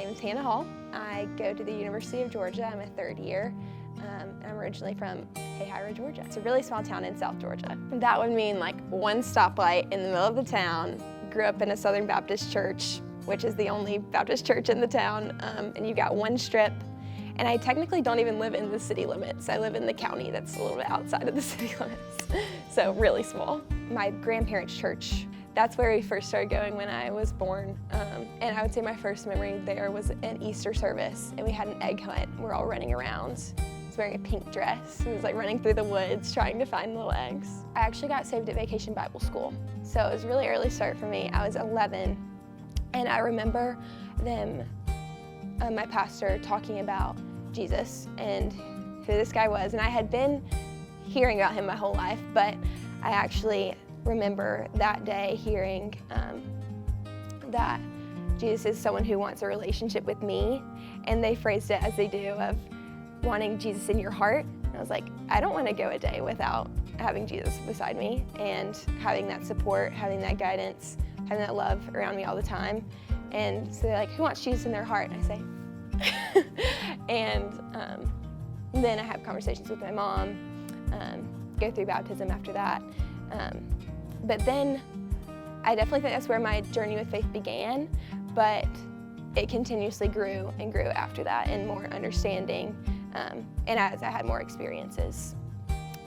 name is Hannah Hall. I go to the University of Georgia. I'm a third year. I'm originally from Hayhira, Georgia. It's a really small town in South Georgia. That would mean like one stoplight in the middle of the town. Grew up in a Southern Baptist church, which is the only Baptist church in the town, and you got one strip. And I technically don't even live in the city limits. I live in the county that's a little bit outside of the city limits, so really small. My grandparents' church, that's where we first started going when I was born. And I would say my first memory there was an Easter service, and we had an egg hunt. We're all running around. I was wearing a pink dress. I was like running through the woods trying to find little eggs. I actually got saved at Vacation Bible School, so it was a really early start for me. I was 11, and I remember them, my pastor, talking about Jesus and who this guy was. And I had been hearing about him my whole life, but I actually remember that day hearing that Jesus is someone who wants a relationship with me, and they phrased it as they do of wanting Jesus in your heart. And I was like, I don't want to go a day without having Jesus beside me and having that support, having that guidance, having that love around me all the time. And so they're like, who wants Jesus in their heart? And I say, and then I have conversations with my mom, go through baptism after that. But then I definitely think that's where my journey with faith began, but it continuously grew and grew after that, and more understanding, and as I had more experiences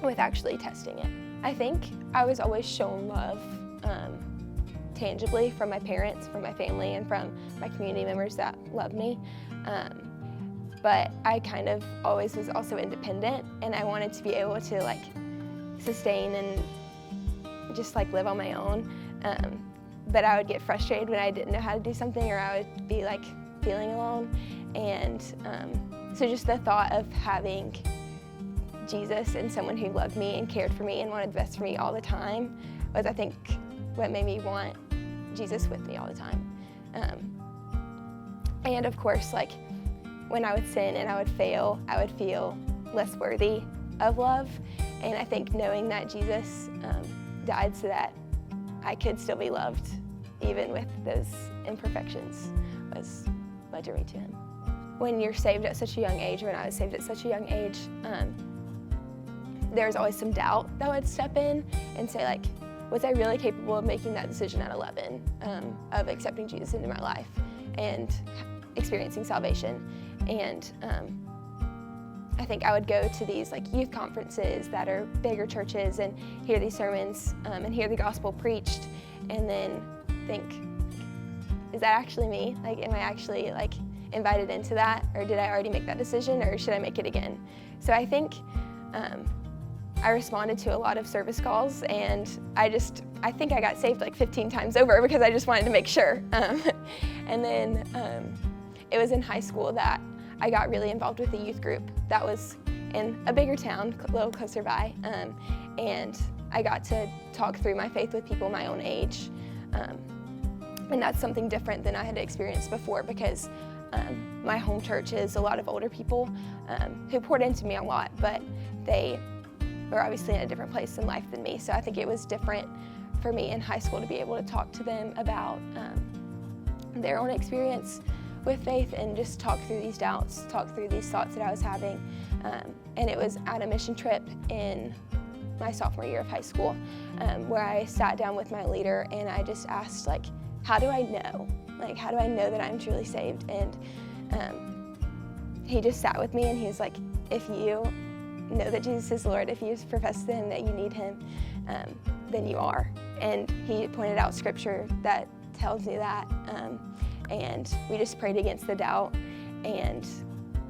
with actually testing it. I think I was always shown love tangibly from my parents, from my family, and from my community members that loved me. But I kind of always was also independent, and I wanted to be able to like sustain and just like live on my own. But I would get frustrated when I didn't know how to do something, or I would be like feeling alone. And so just the thought of having Jesus and someone who loved me and cared for me and wanted the best for me all the time was, I think, what made me want Jesus with me all the time. And of course, like when I would sin and I would fail, I would feel less worthy of love. And I think knowing that Jesus died so that I could still be loved, even with those imperfections, was what drew me to him. When you're saved at such a young age, or when I was saved at such a young age, there was always some doubt that would step in and say, like, was I really capable of making that decision at 11, of accepting Jesus into my life and experiencing salvation? And I think I would go to these like youth conferences that are bigger churches and hear these sermons and hear the gospel preached, and then think, is that actually me? Like, am I actually like invited into that, or did I already make that decision, or should I make it again? So I think I responded to a lot of service calls, and I think I got saved like 15 times over because I just wanted to make sure. And then it was in high school that I got really involved with a youth group that was in a bigger town, a little closer by, and I got to talk through my faith with people my own age. And that's something different than I had experienced before, because my home church is a lot of older people who poured into me a lot, but they were obviously in a different place in life than me. So I think it was different for me in high school to be able to talk to them about their own experience with faith and just talk through these doubts, talk through these thoughts that I was having. And it was at a mission trip in my sophomore year of high school where I sat down with my leader and I just asked, like, how do I know? Like, how do I know that I'm truly saved? And he just sat with me and he was like, if you know that Jesus is Lord, if you profess to him that you need him, then you are. And he pointed out scripture that tells me that. And we just prayed against the doubt. And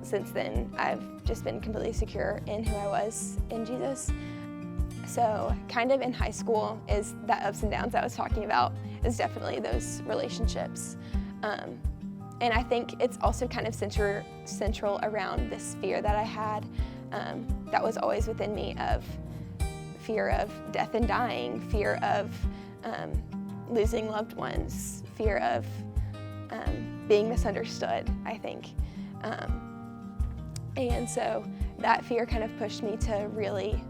since then, I've just been completely secure in who I was in Jesus. So kind of in high school is that ups and downs I was talking about, is definitely those relationships. And I think it's also kind of central around this fear that I had that was always within me, of fear of death and dying, fear of losing loved ones, fear of being misunderstood, I think. And so that fear kind of pushed me to really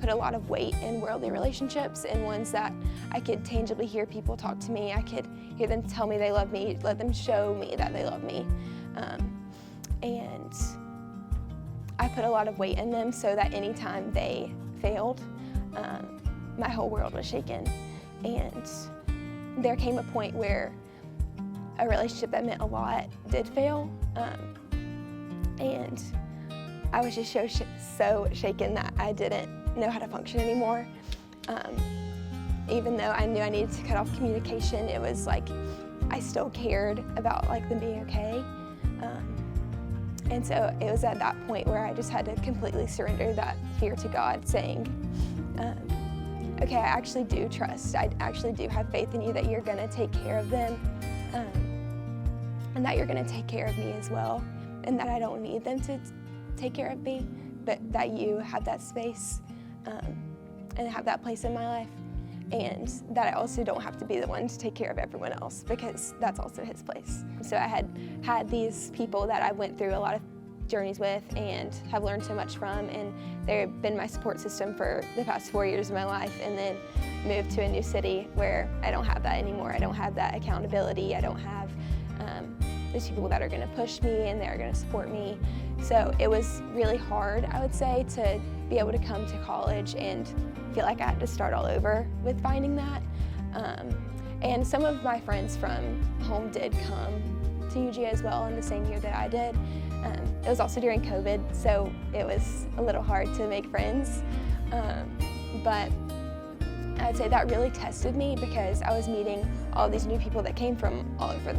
put a lot of weight in worldly relationships and ones that I could tangibly hear people talk to me. I could hear them tell me they love me, let them show me that they love me. And I put a lot of weight in them so that anytime they failed, my whole world was shaken. And there came a point where a relationship that meant a lot did fail. And I was just so shaken that I didn't know how to function anymore. Even though I knew I needed to cut off communication, it was like I still cared about like them being okay. And so it was at that point where I just had to completely surrender that fear to God, saying, okay, I actually do trust. I actually do have faith in you that you're gonna take care of them, and that you're gonna take care of me as well, and that I don't need them to take care of me, but that you have that space and have that place in my life, and that I also don't have to be the one to take care of everyone else, because that's also his place. So I had these people that I went through a lot of journeys with and have learned so much from, and they've been my support system for the past 4 years of my life, and then moved to a new city where I don't have that anymore. I don't have that accountability. I don't have those people that are gonna push me and that are gonna support me. So it was really hard, I would say, to be able to come to college and feel like I had to start all over with finding that. And some of my friends from home did come to UGA as well in the same year that I did. It was also during COVID, so it was a little hard to make friends. But I'd say that really tested me, because I was meeting all these new people that came from all over